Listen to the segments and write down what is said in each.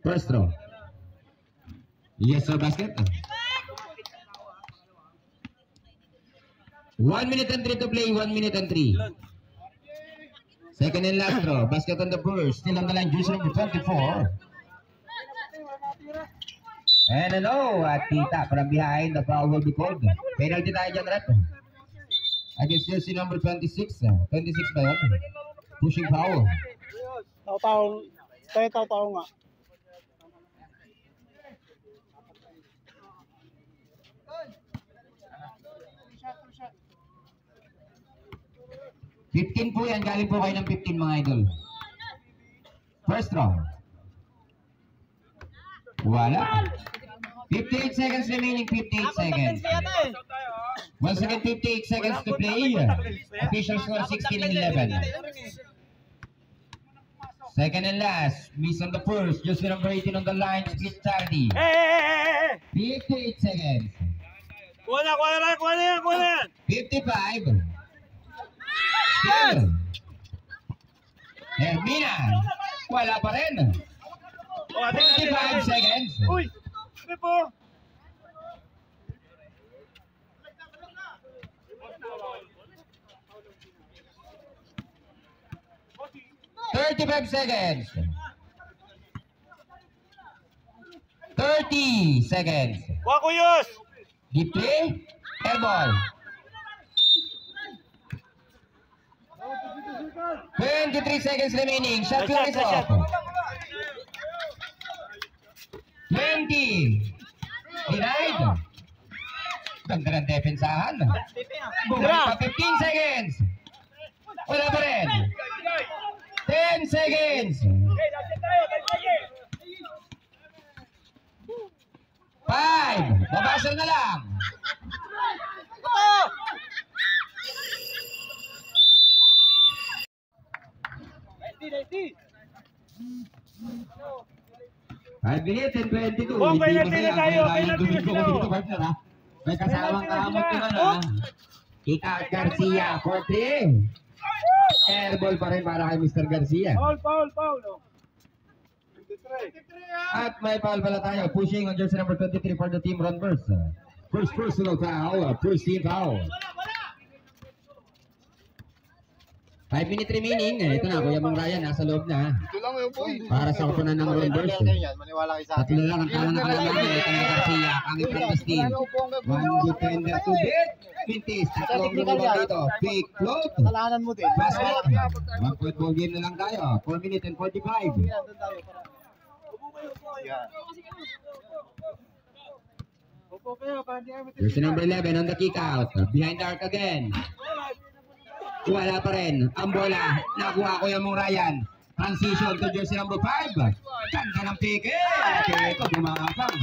First throw. Yes, sir, basket. 1 minute and 3 to play. 1 minute and 3. Second and last throw. Basket on the burst. Still on the line. Juice number 24. And hello, at Tita from behind. The foul will be called. Penalty tayo dyan, rep. Against jersey number 26. 26 ba yun? Pushing foul. Tayo nga. 15 po yan. Galing po kayo ng 15 mga idol. First round. Wala. 58 seconds remaining. 58 seconds. Once again, 58 seconds to play. Official score 16 and 11. Second and last. Miss on the first. Just number 18 on the line. Split charity. 58 seconds. Kuha na. 55. Hermina, wala pa rin. 25 seconds. Uy, ano po? $35 seconds. 30 seconds. Wakuyos! Deep play, airball. 23 seconds remaining. Shot clock is off. 20. Denied. Ganda ng depensahan. Bumalik pa 15 seconds. Wala pa rin. 10 seconds. 5. Babasal na lang. Ay, minute and 22. Oh, hindi penalty na tayo, penalty na sila. May kasamang kahamot naman ha. Kika Garcia for 3. Airball pa rin para kay Mr. Garcia. Foul. At may foul pala tayo. Pushing on jersey number 23 for the team Ronvers. First personal foul. First team foul. 5 minutes remaining. Ito na, Kuya Mang Ryan, nasa loob na. Ito lang yung boy. Para sa kapunan ng Ronvers. Maniwala kayo sa akin. Tatlo lang ang tama na kalalaman. Ito na Garcia, ang from the steam. One defender to beat. Pintis, tatlong lumabang dito. Fake float. Kasalanan mo din. Basket. 1 point ball game na lang tayo. 4 minutes and 45. Jersey number 11 on the kick out. Behind the arc again. Wala pa rin. Ang bola. Nakuha ko yung Ryan. Transition to jersey number 5. Ganda ng pick. Ito, bumangapang.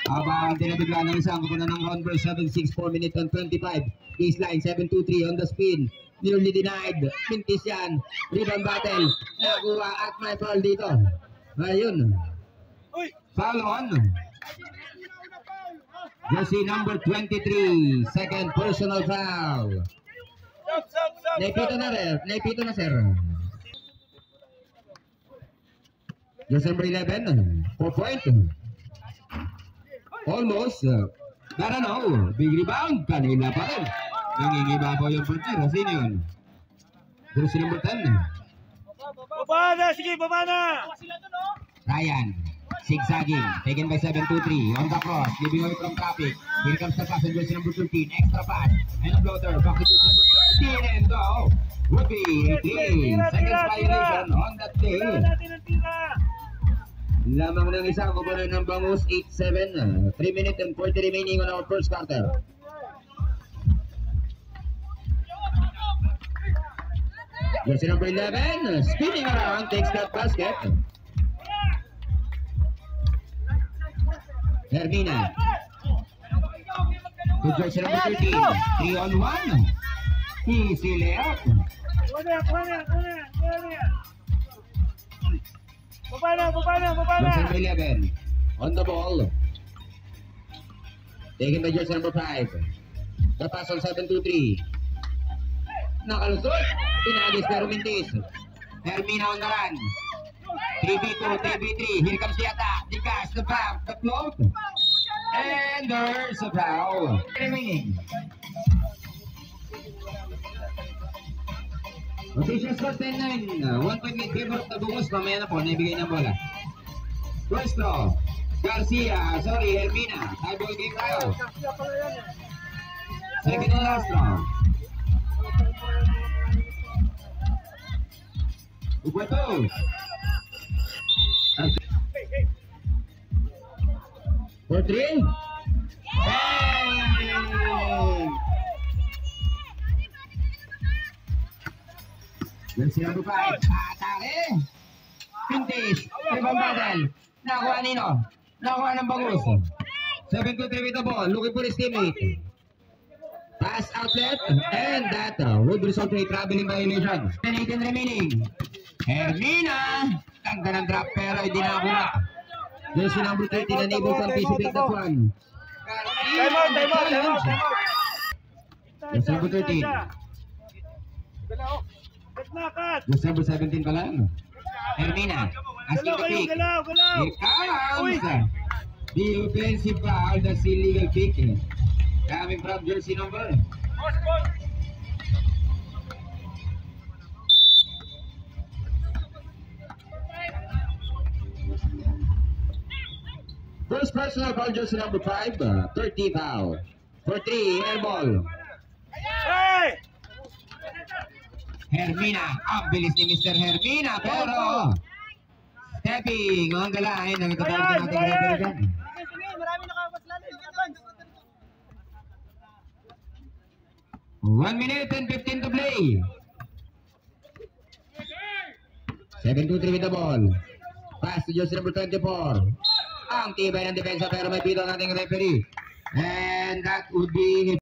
Abang tinabigla ng isang kapunan ng Ronvers. 7-6, 4 minutes and 25. Baseline, 7-2-3 on the spin. Nearly denied. Pintis yan. Rebound battle. Nakuha at may foul dito. Ayun. Foul on. Jersey number 23. Second personal foul. Naipito na sir. Jersey number 11. 4 point. Almost. Darano. Big rebound. Kanila pa rin. Nangingiba po yung punter. Sino yun? Jersey number 10. Baba na! Ryan. Zigzagging. Taken by 7-2-3. On the cross. Giving away from traffic. Here comes the pass on jersey number 13. Extra pass. And a floater. Back to jersey number 13. And go. Would be 18 seconds violation on that day. Lamang ng isang kupunan ng bangus. 8-7. 3 minutes and 40 remaining on our first quarter. Jersey number 11. Spinning around. Takes that basket. Hermina. To jersey number 13. 3-on-1. Easy layup. Baba na, baba na, baba na. Jersey number 11. On the ball. Taken by jersey number 5. The pass on 7-2-3. Nakalusot. Pinagis pero mintis. Hermina on the run. 3v2, 3v3. Here comes the attack. The cast, the back, the float. And there's a foul. Remaining. Official score 10-9. 1 point mid favor of the Bungos. Mamaya na po, naibigay ng bola. First throw. Garcia, sorry, Hermina. Tie ball game tayo. Second and last throw. Ugueto. For 3. Bang! Jersey number 5. Atake. Pintis. Ibang battle. Nakuha nino. Nakuha ng Bangus. 7-2-3 with the ball. Looking for his teammate. Pass outlet. And that would result to a traveling violation. 10-18 remaining. Hermina. Tangga ng drop pero hindi nakuha. Jersey number 13 unable to anticipate that one. Time out, time out, time out, time out. Jersey number 13. Galaw. Kat. Jersey number 17 pa lang. Hermina. Asking Galaw the kayo, pick. galaw, galaw. Here comes the offensive foul. That's illegal pick. Coming from jersey number. First personal foul, jersey number 5. 30 foul. For 3, air ball. Hey! Hermina. Ang bilis ni Mr. Hermina. Pero stepping. Ang galain. Ang itatawag Ryan, natin Ryan! referee dyan. Sige, marami nakapaslalim. Advance. 1 minute and 15 to play. 7-2-3 with the ball. Pass to jersey number 24. Ang tibay ng depensa pero may pito nating referee. And that would be